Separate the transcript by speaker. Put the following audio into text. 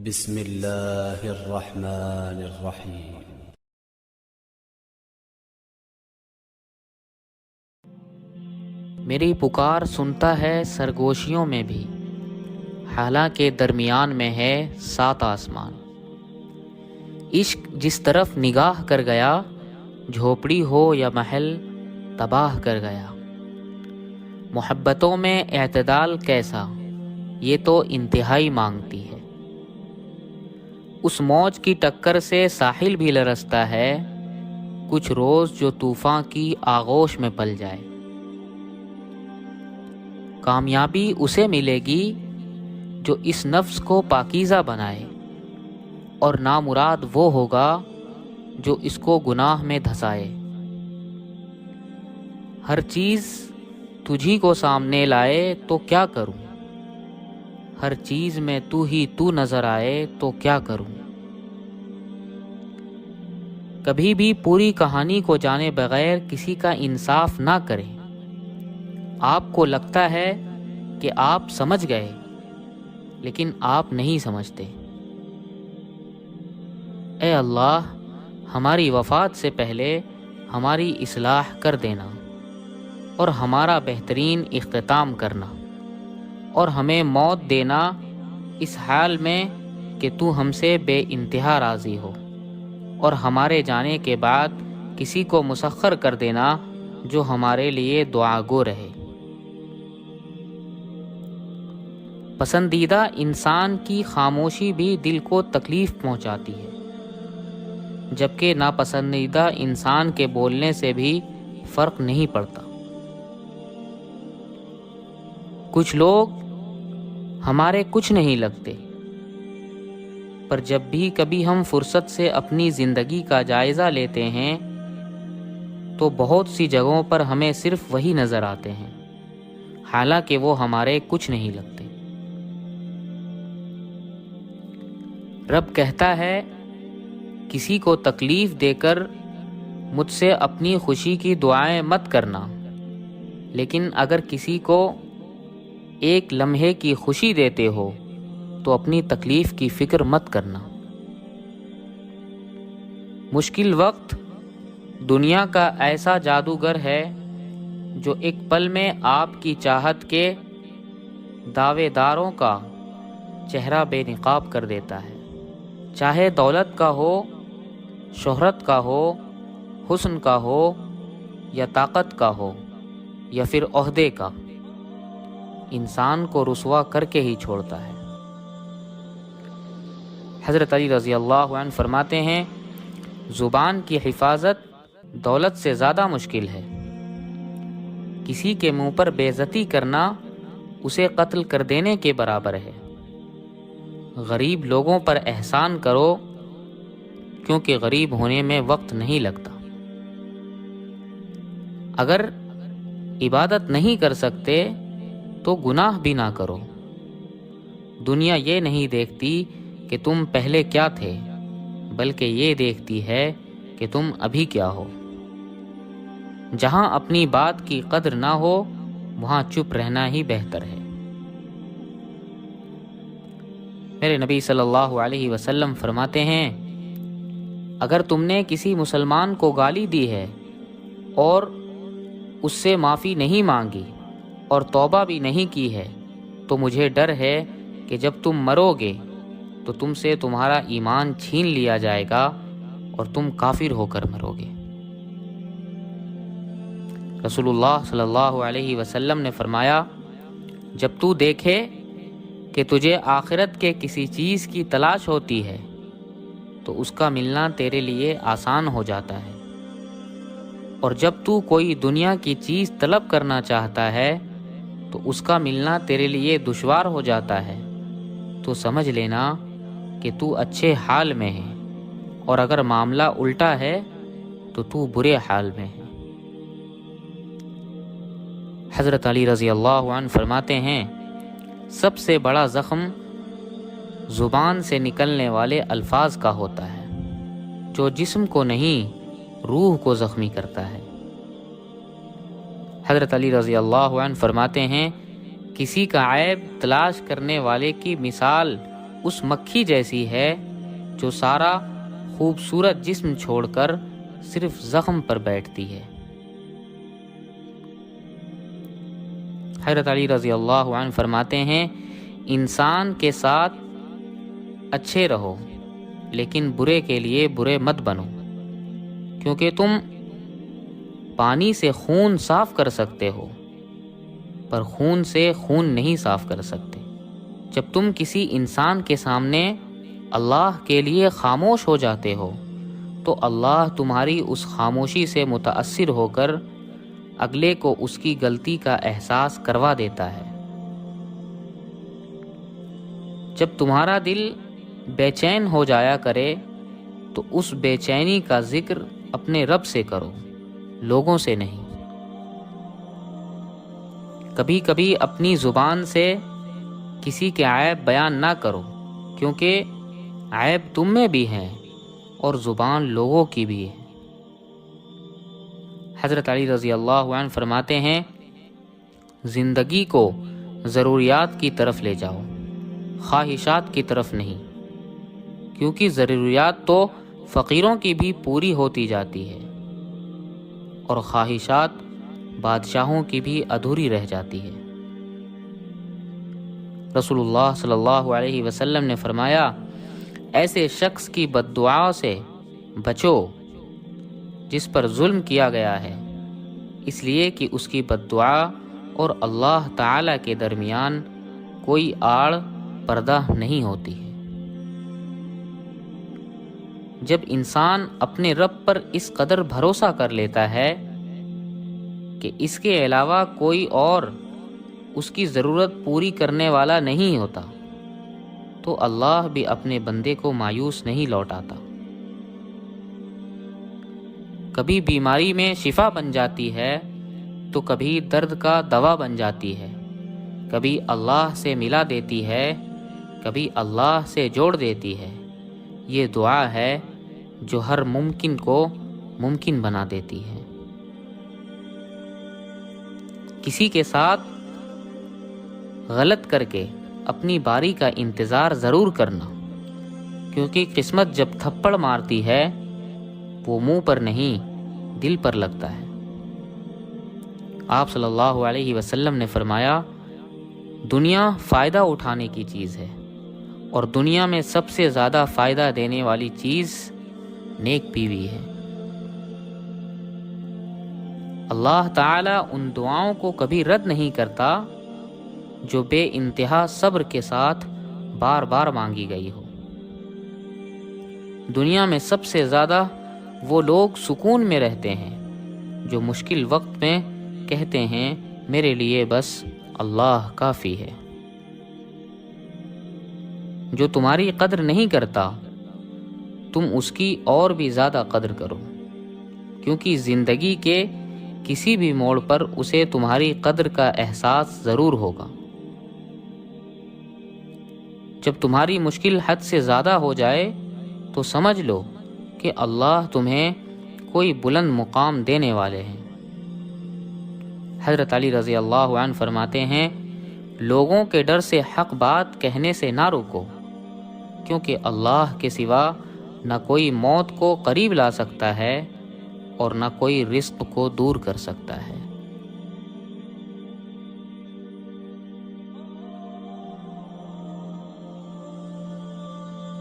Speaker 1: بسم اللہ الرحمن الرحیم۔
Speaker 2: میری پکار سنتا ہے سرگوشیوں میں بھی، حالانکہ درمیان میں ہے 7 آسمان۔ عشق جس طرف نگاہ کر گیا، جھوپڑی ہو یا محل تباہ کر گیا۔ محبتوں میں اعتدال کیسا، یہ تو انتہائی مانگتی ہے۔ اس موج کی ٹکر سے ساحل بھی لرزتا ہے، کچھ روز جو طوفان کی آغوش میں پل جائے۔ کامیابی اسے ملے گی جو اس نفس کو پاکیزہ بنائے، اور نامراد وہ ہوگا جو اس کو گناہ میں دھسائے۔ ہر چیز تجھی کو سامنے لائے تو کیا کروں، ہر چیز میں تو ہی تو نظر آئے تو کیا کروں۔ کبھی بھی پوری کہانی کو جانے بغیر کسی کا انصاف نہ کریں۔ آپ کو لگتا ہے کہ آپ سمجھ گئے، لیکن آپ نہیں سمجھتے۔ اے اللہ، ہماری وفات سے پہلے ہماری اصلاح کر دینا، اور ہمارا بہترین اختتام کرنا، اور ہمیں موت دینا اس حال میں کہ تو ہم سے بے انتہا راضی ہو، اور ہمارے جانے کے بعد کسی کو مسخر کر دینا جو ہمارے لیے دعا گو رہے۔ پسندیدہ انسان کی خاموشی بھی دل کو تکلیف پہنچاتی ہے، جبکہ ناپسندیدہ انسان کے بولنے سے بھی فرق نہیں پڑتا۔ کچھ لوگ ہمارے کچھ نہیں لگتے، پر جب بھی کبھی ہم فرصت سے اپنی زندگی کا جائزہ لیتے ہیں تو بہت سی جگہوں پر ہمیں صرف وہی نظر آتے ہیں، حالانکہ وہ ہمارے کچھ نہیں لگتے۔ رب کہتا ہے، کسی کو تکلیف دے کر مجھ سے اپنی خوشی کی دعائیں مت کرنا، لیکن اگر کسی کو ایک لمحے کی خوشی دیتے ہو تو اپنی تکلیف کی فکر مت کرنا۔ مشکل وقت دنیا کا ایسا جادوگر ہے جو ایک پل میں آپ کی چاہت کے دعوے داروں کا چہرہ بے نقاب کر دیتا ہے، چاہے دولت کا ہو، شہرت کا ہو، حسن کا ہو، یا طاقت کا ہو، یا پھر عہدے کا۔ انسان کو رسوا کر کے ہی چھوڑتا ہے۔ حضرت علی رضی اللہ عنہ فرماتے ہیں، زبان کی حفاظت دولت سے زیادہ مشکل ہے۔ کسی کے منہ پر بے عزتی کرنا اسے قتل کر دینے کے برابر ہے۔ غریب لوگوں پر احسان کرو، کیونکہ غریب ہونے میں وقت نہیں لگتا۔ اگر عبادت نہیں کر سکتے تو گناہ بھی نہ کرو۔ دنیا یہ نہیں دیکھتی کہ تم پہلے کیا تھے، بلکہ یہ دیکھتی ہے کہ تم ابھی کیا ہو۔ جہاں اپنی بات کی قدر نہ ہو، وہاں چپ رہنا ہی بہتر ہے۔ میرے نبی صلی اللہ علیہ وسلم فرماتے ہیں، اگر تم نے کسی مسلمان کو گالی دی ہے اور اس سے معافی نہیں مانگی اور توبہ بھی نہیں کی ہے، تو مجھے ڈر ہے کہ جب تم مرو گے تو تم سے تمہارا ایمان چھین لیا جائے گا اور تم کافر ہو کر مرو گے۔ رسول اللہ صلی اللہ علیہ وسلم نے فرمایا، جب تو دیکھے کہ تجھے آخرت کے کسی چیز کی تلاش ہوتی ہے تو اس کا ملنا تیرے لیے آسان ہو جاتا ہے، اور جب تو کوئی دنیا کی چیز طلب کرنا چاہتا ہے تو اس کا ملنا تیرے لیے دشوار ہو جاتا ہے، تو سمجھ لینا کہ تو اچھے حال میں ہے، اور اگر معاملہ الٹا ہے تو تو برے حال میں ہے۔ حضرت علی رضی اللہ عنہ فرماتے ہیں، سب سے بڑا زخم زبان سے نکلنے والے الفاظ کا ہوتا ہے، جو جسم کو نہیں روح کو زخمی کرتا ہے۔ حضرت علی رضی اللہ عنہ فرماتے ہیں، کسی کا عیب تلاش کرنے والے کی مثال اس مکھی جیسی ہے جو سارا خوبصورت جسم چھوڑ کر صرف زخم پر بیٹھتی ہے۔ حضرت علی رضی اللہ عنہ فرماتے ہیں، انسان کے ساتھ اچھے رہو لیکن برے کے لیے برے مت بنو، کیونکہ تم پانی سے خون صاف کر سکتے ہو پر خون سے خون نہیں صاف کر سکتے۔ جب تم کسی انسان کے سامنے اللہ کے لیے خاموش ہو جاتے ہو تو اللہ تمہاری اس خاموشی سے متاثر ہو کر اگلے کو اس کی غلطی کا احساس کروا دیتا ہے۔ جب تمہارا دل بے چین ہو جایا کرے تو اس بے چینی کا ذکر اپنے رب سے کرو، لوگوں سے نہیں۔ کبھی کبھی اپنی زبان سے کسی کے عیب بیان نہ کرو، کیونکہ عیب تم میں بھی ہیں اور زبان لوگوں کی بھی ہے۔ حضرت علی رضی اللہ عنہ فرماتے ہیں، زندگی کو ضروریات کی طرف لے جاؤ، خواہشات کی طرف نہیں، کیونکہ ضروریات تو فقیروں کی بھی پوری ہوتی جاتی ہے اور خواہشات بادشاہوں کی بھی ادھوری رہ جاتی ہے۔ رسول اللہ صلی اللہ علیہ وسلم نے فرمایا، ایسے شخص کی بد دعا سے بچو جس پر ظلم کیا گیا ہے، اس لیے کہ اس کی بد دعا اور اللہ تعالی کے درمیان کوئی آڑ پردہ نہیں ہوتی ہے۔ جب انسان اپنے رب پر اس قدر بھروسہ کر لیتا ہے کہ اس کے علاوہ کوئی اور اس کی ضرورت پوری کرنے والا نہیں ہوتا، تو اللہ بھی اپنے بندے کو مایوس نہیں لوٹاتا۔ کبھی بیماری میں شفا بن جاتی ہے تو کبھی درد کا دوا بن جاتی ہے، کبھی اللہ سے ملا دیتی ہے، کبھی اللہ سے جوڑ دیتی ہے۔ یہ دعا ہے جو ہر ممکن کو ممکن بنا دیتی ہے۔ کسی کے ساتھ غلط کر کے اپنی باری کا انتظار ضرور کرنا، کیونکہ قسمت جب تھپڑ مارتی ہے وہ منہ پر نہیں دل پر لگتا ہے۔ آپ صلی اللہ علیہ وسلم نے فرمایا، دنیا فائدہ اٹھانے کی چیز ہے اور دنیا میں سب سے زیادہ فائدہ دینے والی چیز نیک بیوی ہے۔ اللہ تعالیٰ ان دعاؤں کو کبھی رد نہیں کرتا جو بے انتہا صبر کے ساتھ بار بار مانگی گئی ہو۔ دنیا میں سب سے زیادہ وہ لوگ سکون میں رہتے ہیں جو مشکل وقت میں کہتے ہیں میرے لیے بس اللہ کافی ہے۔ جو تمہاری قدر نہیں کرتا تم اس کی اور بھی زیادہ قدر کرو، کیونکہ زندگی کے کسی بھی موڑ پر اسے تمہاری قدر کا احساس ضرور ہوگا۔ جب تمہاری مشکل حد سے زیادہ ہو جائے تو سمجھ لو کہ اللہ تمہیں کوئی بلند مقام دینے والے ہیں۔ حضرت علی رضی اللہ عنہ فرماتے ہیں، لوگوں کے ڈر سے حق بات کہنے سے نہ روکو، کیونکہ اللہ کے سوا نہ کوئی موت کو قریب لا سکتا ہے اور نہ کوئی رزق کو دور کر سکتا ہے۔